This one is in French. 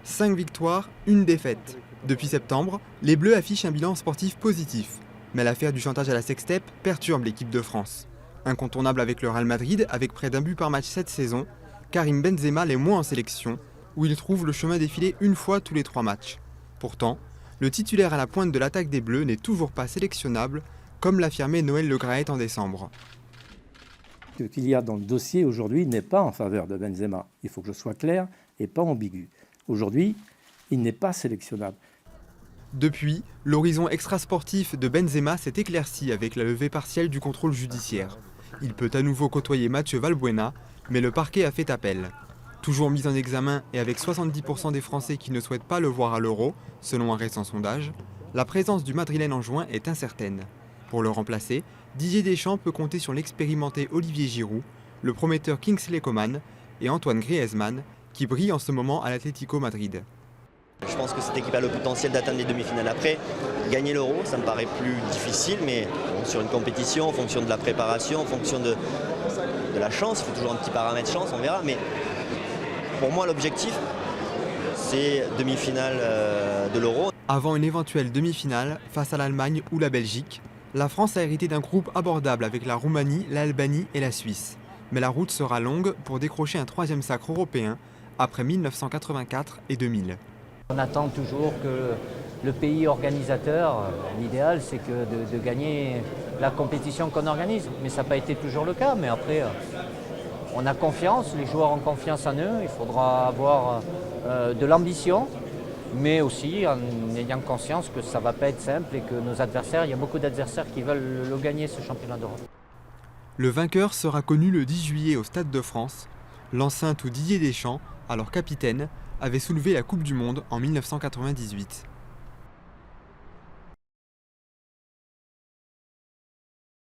5 victoires, 1 défaite. Depuis septembre, les Bleus affichent un bilan sportif positif. Mais l'affaire du chantage à la sextape perturbe l'équipe de France. Incontournable avec le Real Madrid, avec près d'un but par match cette saison, Karim Benzema l'est moins en sélection, où il trouve le chemin défilé une fois tous les 3 matchs. Pourtant, le titulaire à la pointe de l'attaque des Bleus n'est toujours pas sélectionnable, comme l'affirmait Noël Le Graët en décembre. Ce qu'il y a dans le dossier aujourd'hui n'est pas en faveur de Benzema. Il faut que je sois clair et pas ambigu. Aujourd'hui, il n'est pas sélectionnable. Depuis, l'horizon extrasportif de Benzema s'est éclairci avec la levée partielle du contrôle judiciaire. Il peut à nouveau côtoyer Mathieu Valbuena, mais le parquet a fait appel. Toujours mis en examen et avec 70% des Français qui ne souhaitent pas le voir à l'Euro, selon un récent sondage, la présence du Madrilène en juin est incertaine. Pour le remplacer, Didier Deschamps peut compter sur l'expérimenté Olivier Giroud, le prometteur Kingsley Coman et Antoine Griezmann, qui brille en ce moment à l'Atlético Madrid. Je pense que cette équipe a le potentiel d'atteindre les demi-finales. Après, gagner l'Euro, ça me paraît plus difficile, mais bon, sur une compétition, en fonction de la préparation, en fonction de la chance, il faut toujours un petit paramètre chance, on verra. Mais pour moi, l'objectif, c'est demi-finale de l'Euro. Avant une éventuelle demi-finale, face à l'Allemagne ou la Belgique, la France a hérité d'un groupe abordable avec la Roumanie, l'Albanie et la Suisse. Mais la route sera longue pour décrocher un 3e sacre européen après 1984 et 2000. On attend toujours que le pays organisateur, l'idéal c'est que de gagner la compétition qu'on organise. Mais ça n'a pas été toujours le cas. Mais après, on a confiance, les joueurs ont confiance en eux. Il faudra avoir de l'ambition, mais aussi en ayant conscience que ça ne va pas être simple et que nos adversaires, il y a beaucoup d'adversaires qui veulent le gagner ce championnat d'Europe. Le vainqueur sera connu le 10 juillet au Stade de France, l'enceinte où Didier Deschamps, alors capitaine, avait soulevé la Coupe du Monde en 1998.